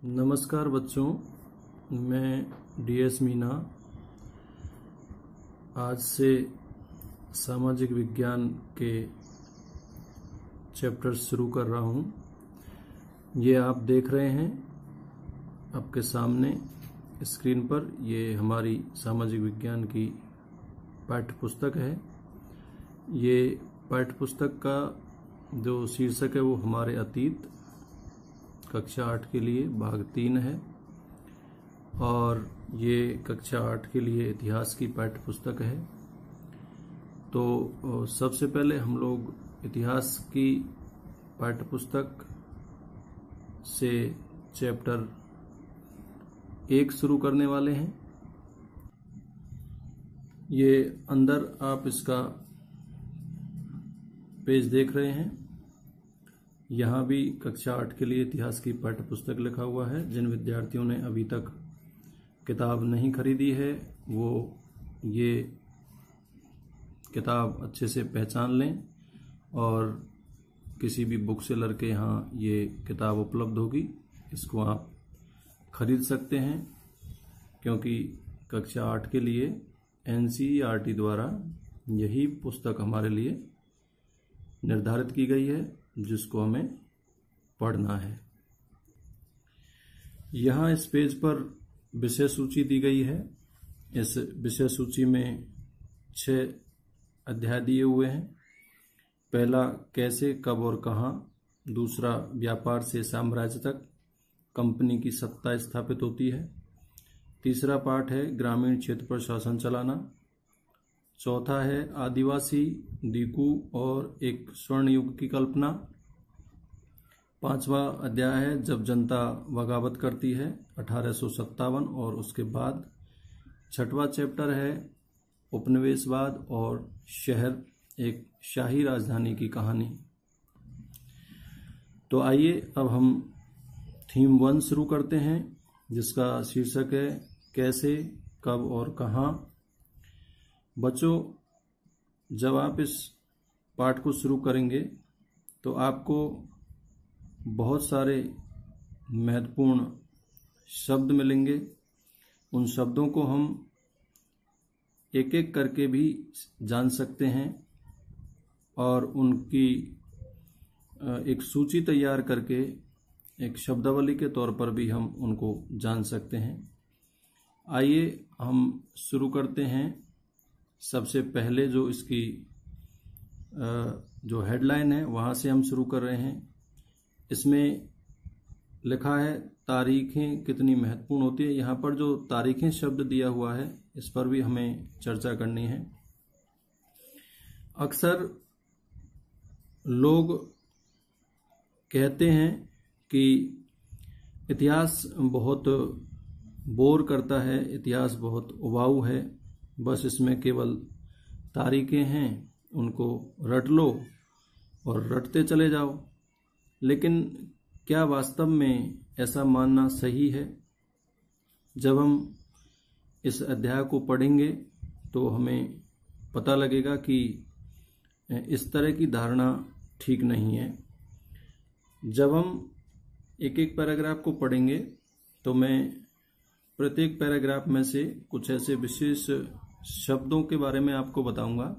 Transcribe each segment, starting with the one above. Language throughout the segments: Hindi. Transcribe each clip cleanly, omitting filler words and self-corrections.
नमस्कार बच्चों, मैं डीएस मीना आज से सामाजिक विज्ञान के चैप्टर शुरू कर रहा हूँ। ये आप देख रहे हैं आपके सामने स्क्रीन पर, ये हमारी सामाजिक विज्ञान की पाठ्य पुस्तक है। ये पाठ्य पुस्तक का जो शीर्षक है वो हमारे अतीत कक्षा 8 के लिए भाग 3 है और ये कक्षा 8 के लिए इतिहास की पाठ्य पुस्तक है। तो सबसे पहले हम लोग इतिहास की पाठ्य पुस्तक से चैप्टर 1 शुरू करने वाले हैं। ये अंदर आप इसका पेज देख रहे हैं। यहाँ भी कक्षा 8 के लिए इतिहास की पाठ्य पुस्तक लिखा हुआ है। जिन विद्यार्थियों ने अभी तक किताब नहीं खरीदी है वो ये किताब अच्छे से पहचान लें और किसी भी बुक सेलर के यहाँ ये किताब उपलब्ध होगी, इसको आप खरीद सकते हैं, क्योंकि कक्षा 8 के लिए एनसीईआरटी द्वारा यही पुस्तक हमारे लिए निर्धारित की गई है जिसको हमें पढ़ना है। यहाँ इस पेज पर विषय सूची दी गई है। इस विषय सूची में 6 अध्याय दिए हुए हैं। पहला कैसे, कब और कहाँ। दूसरा व्यापार से साम्राज्य तक कंपनी की सत्ता स्थापित होती है। तीसरा पाठ है ग्रामीण क्षेत्र पर शासन चलाना। चौथा है आदिवासी, दीकू और एक स्वर्ण युग की कल्पना। 5वां अध्याय है जब जनता बगावत करती है 1857 और उसके बाद। 6वां चैप्टर है उपनिवेशवाद और शहर, एक शाही राजधानी की कहानी। तो आइए अब हम थीम 1 शुरू करते हैं, जिसका शीर्षक है कैसे, कब और कहाँ। बच्चों, जब आप इस पाठ को शुरू करेंगे तो आपको बहुत सारे महत्वपूर्ण शब्द मिलेंगे। उन शब्दों को हम एक एक करके भी जान सकते हैं और उनकी एक सूची तैयार करके एक शब्दावली के तौर पर भी हम उनको जान सकते हैं। आइए हम शुरू करते हैं। सबसे पहले जो इसकी जो हेडलाइन है वहाँ से हम शुरू कर रहे हैं। इसमें लिखा है तारीखें कितनी महत्वपूर्ण होती है। यहाँ पर जो तारीखें शब्द दिया हुआ है इस पर भी हमें चर्चा करनी है। अक्सर लोग कहते हैं कि इतिहास बहुत बोर करता है, इतिहास बहुत उबाऊ है, बस इसमें केवल तारीखें हैं, उनको रट लो और रटते चले जाओ। लेकिन क्या वास्तव में ऐसा मानना सही है? जब हम इस अध्याय को पढ़ेंगे तो हमें पता लगेगा कि इस तरह की धारणा ठीक नहीं है। जब हम एक एक पैराग्राफ को पढ़ेंगे तो मैं प्रत्येक पैराग्राफ में से कुछ ऐसे विशेष शब्दों के बारे में आपको बताऊंगा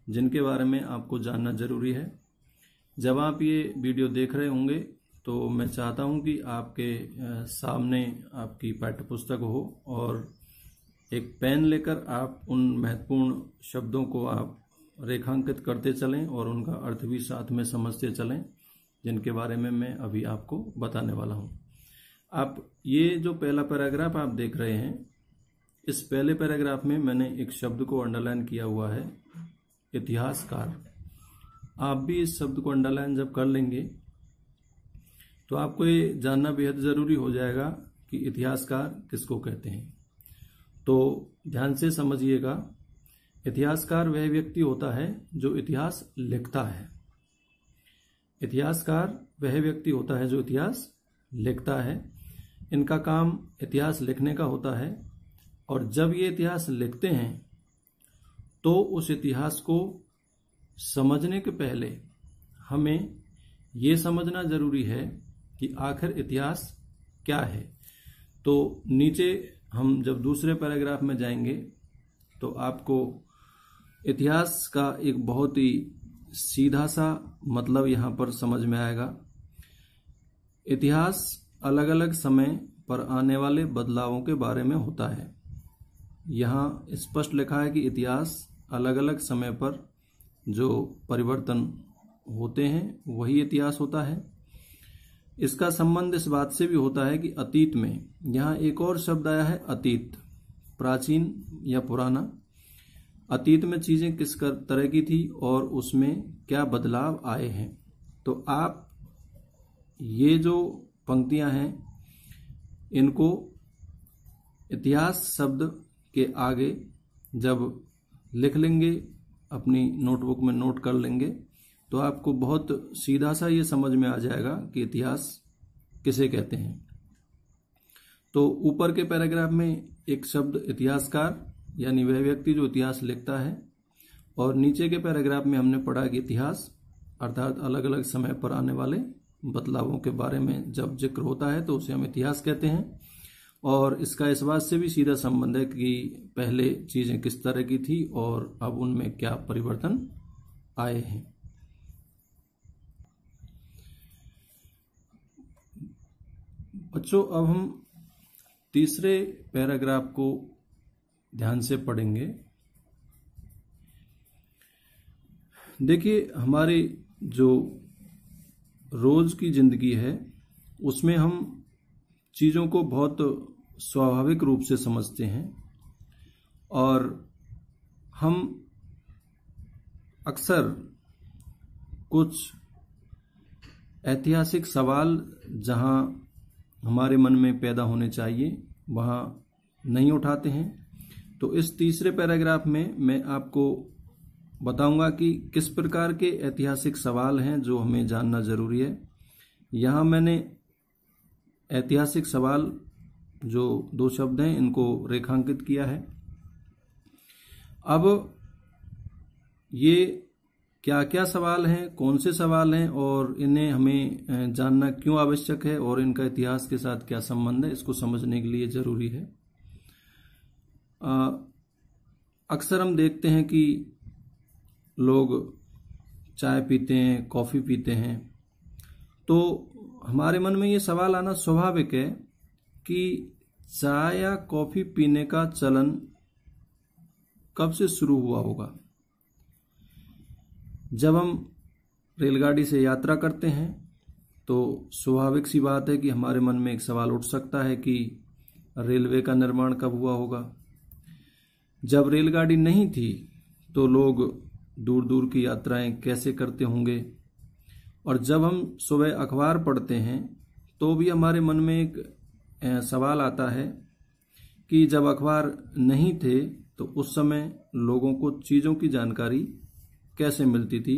जिनके बारे में आपको जानना जरूरी है। जब आप ये वीडियो देख रहे होंगे तो मैं चाहता हूं कि आपके सामने आपकी पाठ्य पुस्तक हो और एक पेन लेकर आप उन महत्वपूर्ण शब्दों को आप रेखांकित करते चलें और उनका अर्थ भी साथ में समझते चलें, जिनके बारे में मैं अभी आपको बताने वाला हूं। आप ये जो पहला पैराग्राफ आप देख रहे हैं, इस पहले पैराग्राफ में मैंने एक शब्द को अंडरलाइन किया हुआ है, इतिहासकार। आप भी इस शब्द को अंडरलाइन जब कर लेंगे तो आपको ये जानना बेहद जरूरी हो जाएगा कि इतिहासकार किसको कहते हैं। तो ध्यान से समझिएगा, इतिहासकार वह व्यक्ति होता है जो इतिहास लिखता है। इतिहासकार वह व्यक्ति होता है जो इतिहास लिखता है। इनका काम इतिहास लिखने का होता है और जब ये इतिहास लिखते हैं तो उस इतिहास को समझने के पहले हमें ये समझना जरूरी है कि आखिर इतिहास क्या है। तो नीचे हम जब दूसरे पैराग्राफ में जाएंगे तो आपको इतिहास का एक बहुत ही सीधा सा मतलब यहाँ पर समझ में आएगा। इतिहास अलग अलग समय पर आने वाले बदलावों के बारे में होता है। यहाँ स्पष्ट लिखा है कि इतिहास अलग अलग समय पर जो परिवर्तन होते हैं वही इतिहास होता है। इसका संबंध इस बात से भी होता है कि अतीत में, यहाँ एक और शब्द आया है अतीत, प्राचीन या पुराना। अतीत में चीजें किस तरह की थी और उसमें क्या बदलाव आए हैं। तो आप ये जो पंक्तियां हैं इनको इतिहास शब्द के आगे जब लिख लेंगे, अपनी नोटबुक में नोट कर लेंगे, तो आपको बहुत सीधा सा ये समझ में आ जाएगा कि इतिहास किसे कहते हैं। तो ऊपर के पैराग्राफ में एक शब्द इतिहासकार यानी वह व्यक्ति जो इतिहास लिखता है, और नीचे के पैराग्राफ में हमने पढ़ा कि इतिहास अर्थात अलग अलग समय पर आने वाले बदलावों के बारे में जब जिक्र होता है तो उसे हम इतिहास कहते हैं। और इसका इस बात से भी सीधा संबंध है कि पहले चीजें किस तरह की थी और अब उनमें क्या परिवर्तन आए हैं। बच्चों, अब हम तीसरे पैराग्राफ को ध्यान से पढ़ेंगे। देखिए, हमारी जो रोज की जिंदगी है उसमें हम चीजों को बहुत स्वाभाविक रूप से समझते हैं और हम अक्सर कुछ ऐतिहासिक सवाल जहां हमारे मन में पैदा होने चाहिए वहां नहीं उठाते हैं। तो इस तीसरे पैराग्राफ में मैं आपको बताऊंगा कि किस प्रकार के ऐतिहासिक सवाल हैं जो हमें जानना जरूरी है। यहाँ मैंने ऐतिहासिक सवाल जो 2 शब्द हैं इनको रेखांकित किया है। अब ये क्या क्या सवाल हैं, कौन से सवाल हैं और इन्हें हमें जानना क्यों आवश्यक है और इनका इतिहास के साथ क्या संबंध है, इसको समझने के लिए जरूरी है। अक्सर हम देखते हैं कि लोग चाय पीते हैं, कॉफी पीते हैं, तो हमारे मन में ये सवाल आना स्वाभाविक है कि चाय या कॉफी पीने का चलन कब से शुरू हुआ होगा। जब हम रेलगाड़ी से यात्रा करते हैं तो स्वाभाविक सी बात है कि हमारे मन में एक सवाल उठ सकता है कि रेलवे का निर्माण कब हुआ होगा। जब रेलगाड़ी नहीं थी तो लोग दूर दूर की यात्राएं कैसे करते होंगे। और जब हम सुबह अखबार पढ़ते हैं तो भी हमारे मन में एक सवाल आता है कि जब अखबार नहीं थे तो उस समय लोगों को चीज़ों की जानकारी कैसे मिलती थी।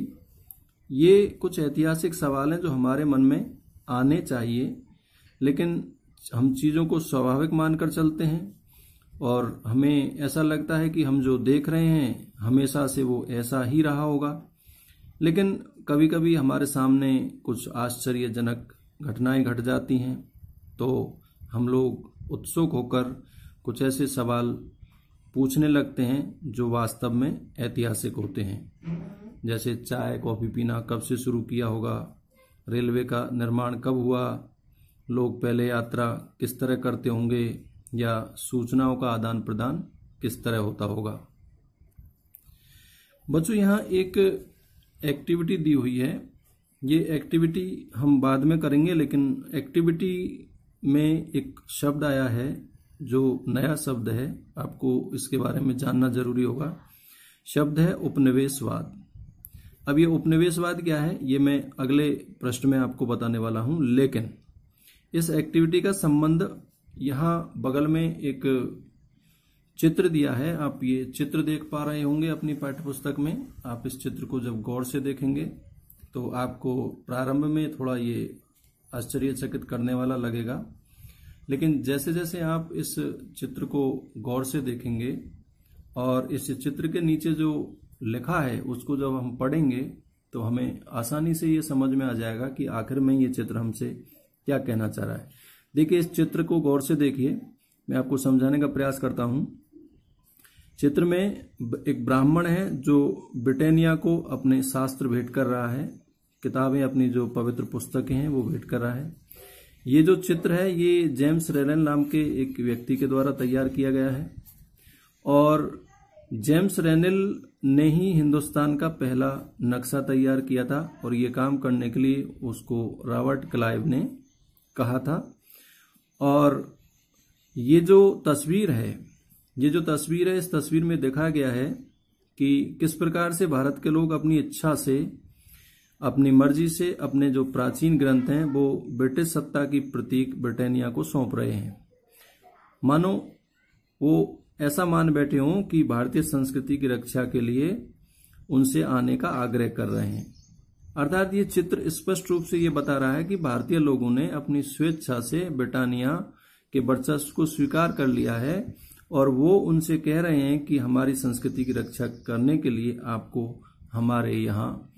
ये कुछ ऐतिहासिक सवाल हैं जो हमारे मन में आने चाहिए, लेकिन हम चीज़ों को स्वाभाविक मानकर चलते हैं और हमें ऐसा लगता है कि हम जो देख रहे हैं हमेशा से वो ऐसा ही रहा होगा। लेकिन कभी कभी हमारे सामने कुछ आश्चर्यजनक घटनाएं घट जाती हैं तो हम लोग उत्सुक होकर कुछ ऐसे सवाल पूछने लगते हैं जो वास्तव में ऐतिहासिक होते हैं। जैसे चाय कॉफी पीना कब से शुरू किया होगा, रेलवे का निर्माण कब हुआ, लोग पहले यात्रा किस तरह करते होंगे, या सूचनाओं का आदान प्रदान किस तरह होता होगा। बच्चों, यहाँ एक एक्टिविटी दी हुई है। ये एक्टिविटी हम बाद में करेंगे, लेकिन एक्टिविटी में एक शब्द आया है जो नया शब्द है, आपको इसके बारे में जानना जरूरी होगा। शब्द है उपनिवेशवाद। अब ये उपनिवेशवाद क्या है ये मैं अगले प्रश्न में आपको बताने वाला हूं, लेकिन इस एक्टिविटी का संबंध यहाँ बगल में एक चित्र दिया है। आप ये चित्र देख पा रहे होंगे अपनी पाठ्यपुस्तक में। आप इस चित्र को जब गौर से देखेंगे तो आपको प्रारंभ में थोड़ा ये आश्चर्यचकित करने वाला लगेगा, लेकिन जैसे जैसे आप इस चित्र को गौर से देखेंगे और इस चित्र के नीचे जो लिखा है उसको जब हम पढ़ेंगे तो हमें आसानी से ये समझ में आ जाएगा कि आखिर में ये चित्र हमसे क्या कहना चाह रहा है। देखिए, इस चित्र को गौर से देखिए, मैं आपको समझाने का प्रयास करता हूं। चित्र में एक ब्राह्मण है जो ब्रिटानिया को अपने शास्त्र भेंट कर रहा है, किताबें, अपनी जो पवित्र पुस्तकें हैं वो भेंट कर रहा है। ये जो चित्र है ये जेम्स रेनेल नाम के एक व्यक्ति के द्वारा तैयार किया गया है और जेम्स रेनेल ने ही हिंदुस्तान का पहला नक्शा तैयार किया था और ये काम करने के लिए उसको रॉबर्ट क्लाइव ने कहा था। और ये जो तस्वीर है, इस तस्वीर में देखा गया है कि किस प्रकार से भारत के लोग अपनी इच्छा से, अपनी मर्जी से अपने जो प्राचीन ग्रंथ हैं वो ब्रिटिश सत्ता की प्रतीक ब्रिटानिया को सौंप रहे हैं, मानो वो ऐसा मान बैठे हों कि भारतीय संस्कृति की रक्षा के लिए उनसे आने का आग्रह कर रहे हैं। अर्थात ये चित्र स्पष्ट रूप से ये बता रहा है कि भारतीय लोगों ने अपनी स्वेच्छा से ब्रिटानिया के वर्चस्व को स्वीकार कर लिया है और वो उनसे कह रहे हैं कि हमारी संस्कृति की रक्षा करने के लिए आपको हमारे यहाँ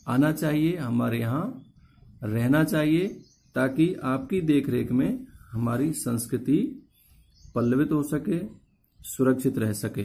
आना चाहिए, हमारे यहाँ रहना चाहिए, ताकि आपकी देखरेख में हमारी संस्कृति पल्लवित हो सके, सुरक्षित रह सके।